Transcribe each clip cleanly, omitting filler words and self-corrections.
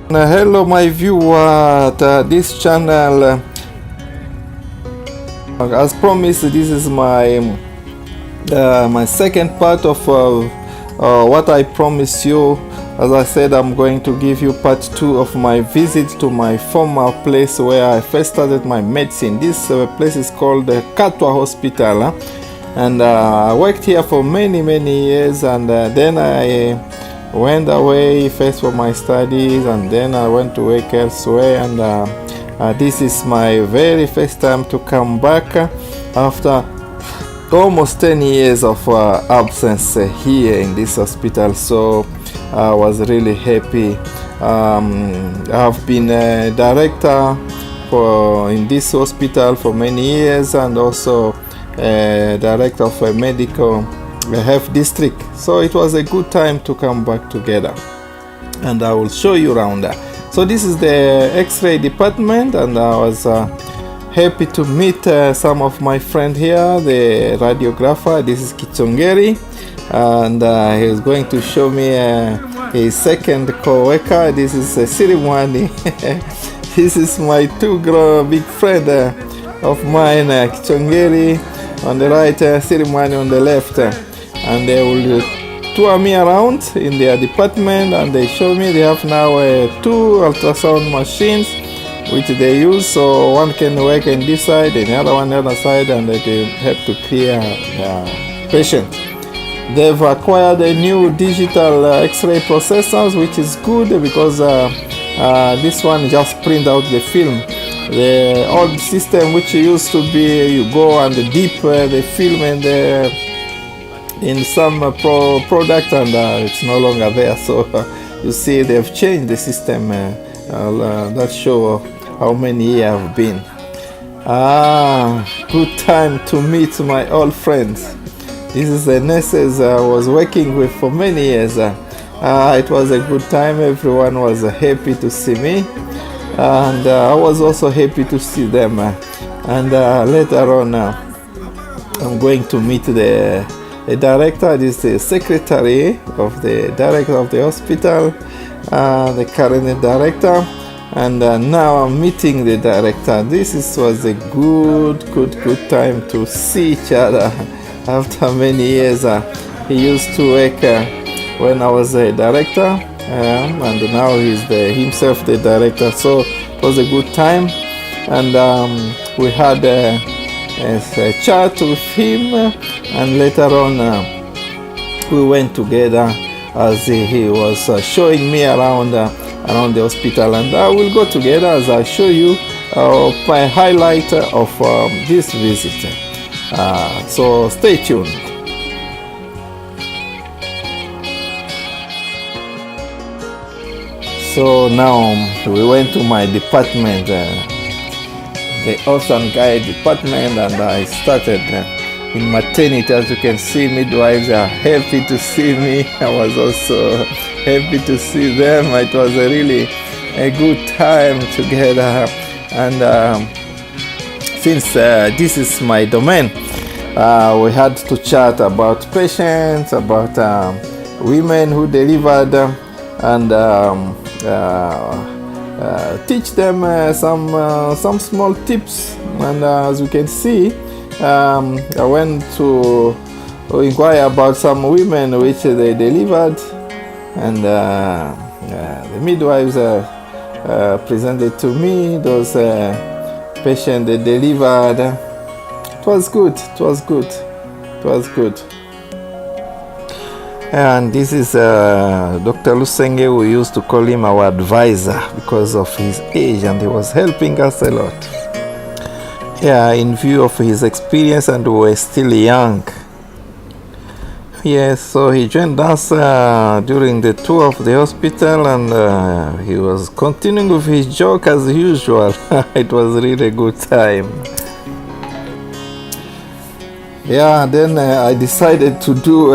Hello my viewer at this channel. As promised, this is my second part of what I promised you. As I said, I'm going to give you part 2 of my visit to my former place where I first started my medicine. This place is called KATWA Hospital, and I worked here for many years, and then I went away first for my studies, and then I went to work elsewhere, and this is my very first time to come back after almost 10 years of absence here in this hospital. So I was really happy. I've been a director in this hospital for many years, and also a director of a medical health district. So it was a good time to come back together, and I will show you around that. So this is the X-ray department, and I was happy to meet some of my friends here. The radiographer, this is Kitongeri, and he is going to show me his second co-worker. This is Sirimwani. This is my big friend of mine, Kitongeri on the right, Sirimwani on the left, and they will tour me around in their department, and they show me they have now 2 ultrasound machines which they use, so one can work on this side and the other one on the other side, and they can help to clear the patient. They've acquired a new digital X-ray processors, which is good because this one just print out the film. The old system, which used to be you go and dip the film in some product, and it's no longer there. So you see they've changed the system. That show how many years have been. Good time to meet my old friends. This is the nurses I was working with for many years. It was a good time. Everyone was happy to see me, and I was also happy to see them. And later on, I'm going to meet the director. This is the secretary of the director of the hospital, the current director, and now I'm meeting the director. This was a good time to see each other after many years. He used to work when I was a director, and now he's himself the director. So it was a good time, and we had a chat with him, and later on we went together as he was showing me around the hospital, and I will go together as I show you my highlight of this visit. So stay tuned. So now we went to my department, the Ocean Guy department, and I started in maternity. As you can see, midwives are happy to see me. I was also happy to see them. It was really a good time together, and since this is my domain, we had to chat about patients, about women who delivered, and teach them some small tips. And as you can see, I went to inquire about some women which they delivered, and the midwives presented to me those patients they delivered. It was good. And this is Dr. Lusenge. We used to call him our advisor because of his age, and he was helping us a lot. Yeah, in view of his experience, and we were still young. Yes, so he joined us during the tour of the hospital, and he was continuing with his joke as usual. It was really a good time. Yeah, then I decided to do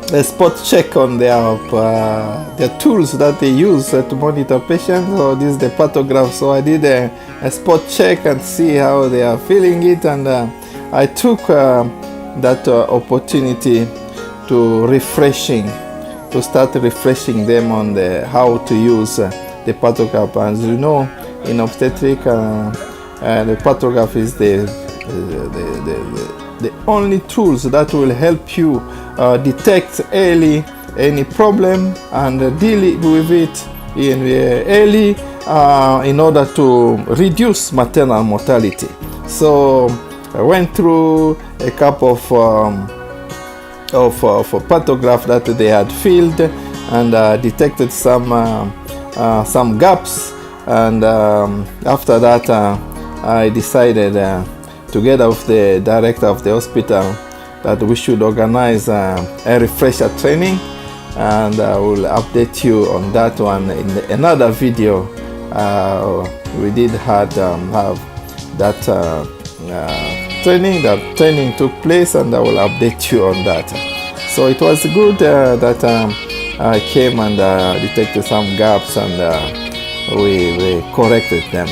a spot check on their tools that they use to monitor patients. So this is the pathograph. So I did a spot check and see how they are feeling it, and I took that opportunity to start refreshing them on how to use the pantograph. As you know, in obstetric, the pantograph is the only tools that will help you detect early any problem and deal with it early in order to reduce maternal mortality. So I went through a couple of pantograph that they had filled and detected some gaps, and after that I decided together with the director of the hospital that we should organize a refresher training, and I will update you on that one in another video. We did have that training. That training took place, and I will update you on that. So it was good that I came and detected some gaps, and we corrected them.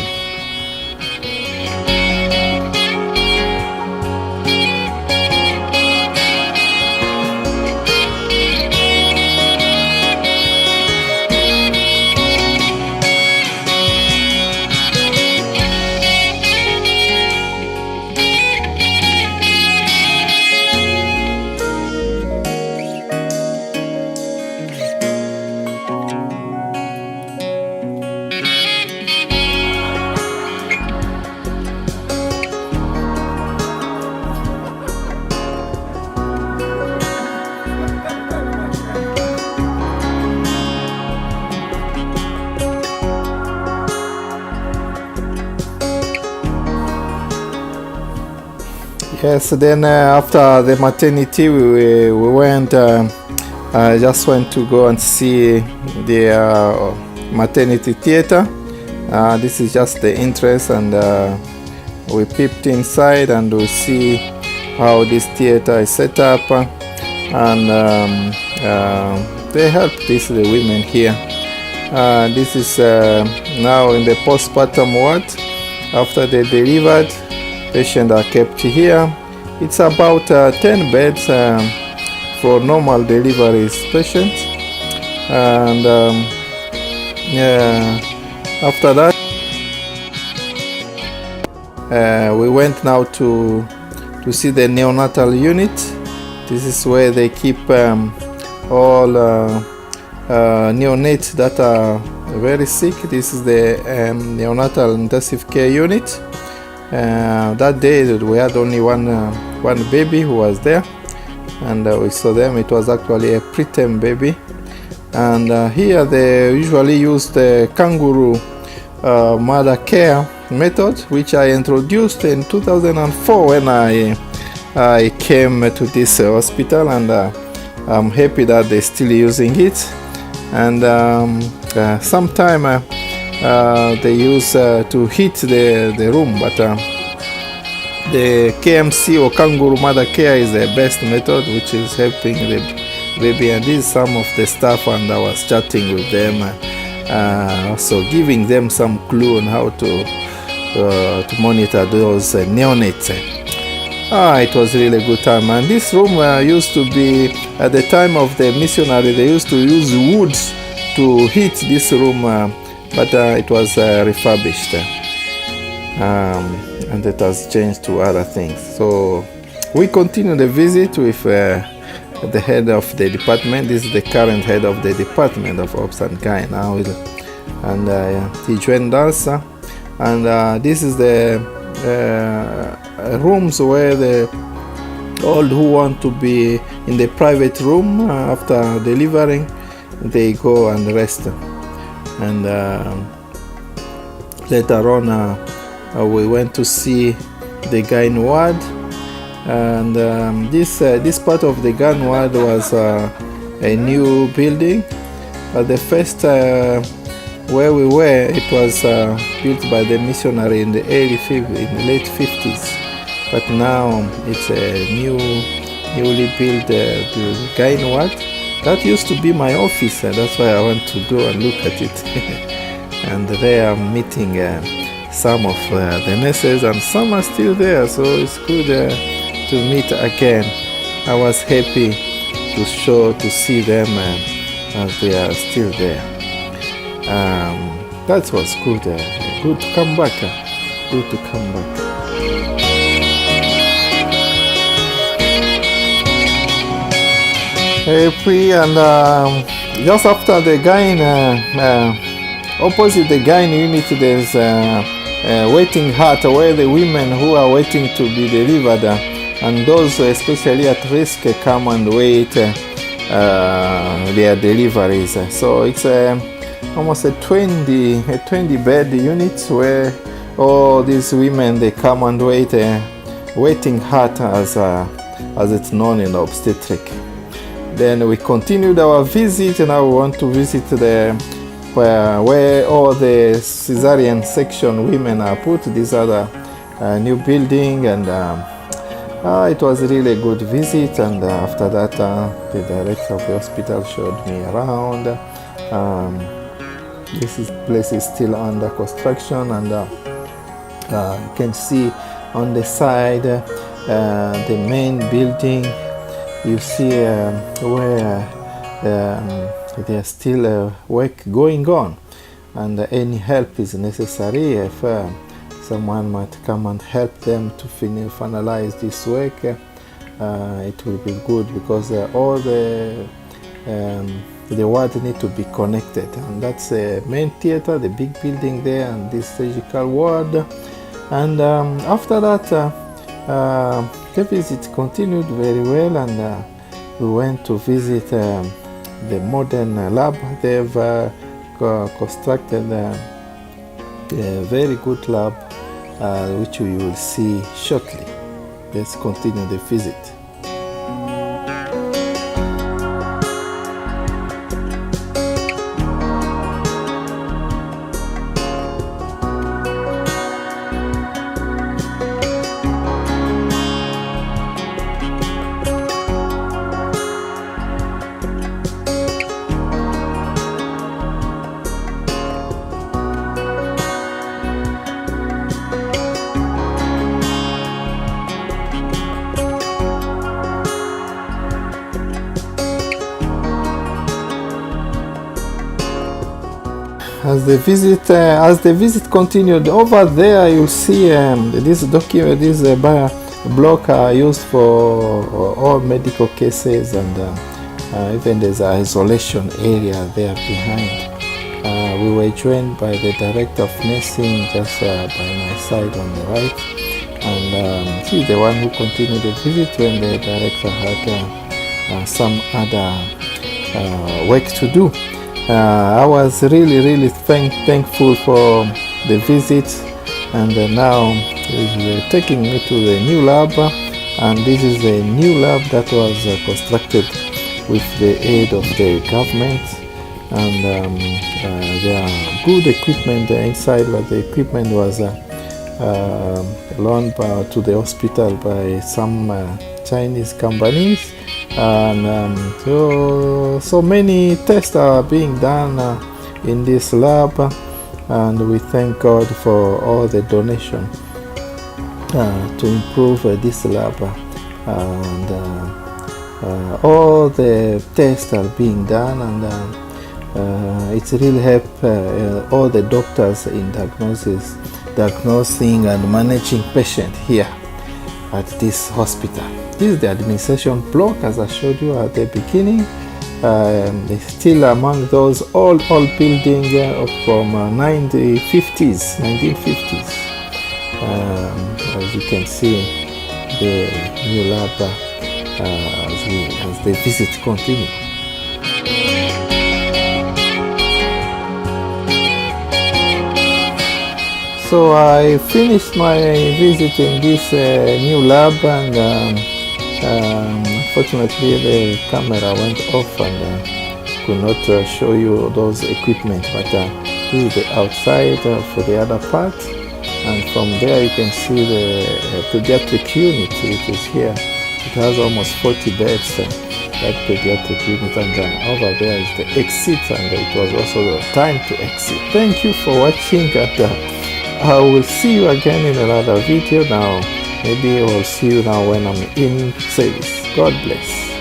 Yes, then after the maternity, we went. I just went to go and see the maternity theater. This is just the entrance, and we peeped inside, and we see how this theater is set up, and they help the women here. This is now in the postpartum ward. After they delivered, patients are kept here. It's about 10 beds for normal deliveries patients, and after that we went now to see the neonatal unit. This is where they keep all neonates that are very sick. This is the neonatal intensive care unit. That day we had only one baby who was there, and we saw them. It was actually a preterm baby, and here they usually use the kangaroo mother care method, which I introduced in 2004 when I came to this hospital, and I'm happy that they're still using it. And sometime they use to heat the room, but the KMC or kangaroo mother care is the best method, which is helping the baby. And this is some of the staff, and I was chatting with them, also giving them some clue on how to monitor those neonates. It was really a good time. And this room used to be, at the time of the missionary, they used to use wood to heat this room, but it was refurbished, and it has changed to other things. So we continue the visit with the head of the department. This is the current head of the department of Ops and Guy now, and he joined us, and this is the rooms where all who want to be in the private room after delivering, they go and rest. And later on we went to see the gyne ward, and this part of the gyne ward was a new building. At the first where we were, it was built by the missionary in the late 50s, but now it's a newly built gyne ward. That used to be my office, that's why I want to go and look at it. And there I'm meeting some of the nurses, and some are still there, so it's good to to meet again. I was happy to see them as they are still there. That was good. Good to come back. Good to come back. And just after the gyne, opposite the gyne unit, there's a waiting hut where the women who are waiting to be delivered and those especially at risk come and wait their deliveries. So it's almost a 20 bed unit where all these women, they come and wait, waiting hut as it's known in obstetric. Then we continued our visit, and now we want to visit where all the cesarean section women are put. These are the new building, and it was really a good visit. And after that, the director of the hospital showed me around. This place is still under construction, and you can see on the side the main building. You see where there's still work going on, and any help is necessary. If someone might come and help them to finalize this work, it will be good, because all the wards need to be connected, and that's the main theater, the big building there, and this surgical ward. And after that, the visit continued very well, and we went to visit the modern lab. They've constructed a very good lab, which we will see shortly. Let's continue the visit. As the visit continued, over there you see this block are used for all medical cases, and even there's an isolation area there behind. We were joined by the director of nursing just by my side on the right, and she's the one who continued the visit when the director had some other work to do. I was really thankful for the visit, and now we're taking me to the new lab, and this is a new lab that was constructed with the aid of the government, and there are good equipment inside, but the equipment was loaned to the hospital by some Chinese companies. And so many tests are being done in this lab, and we thank God for all the donation to improve this lab, and all the tests are being done, and it's really helped all the doctors in diagnosing and managing patients here at this hospital. This is the administration block, as I showed you at the beginning. It's still among those old buildings from 1950s. As you can see, the new lab as the visit continues. So I finished my visit in this new lab, and unfortunately the camera went off and could not show you those equipment, but this is the outside for the other part, and from there you can see the pediatric unit, which is here. It has almost 40 beds, that pediatric unit, and then over there is the exit, and it was also the time to exit. Thank you for watching, and I will see you again in another video. Now Maybe I will see you now when I'm in service. God bless.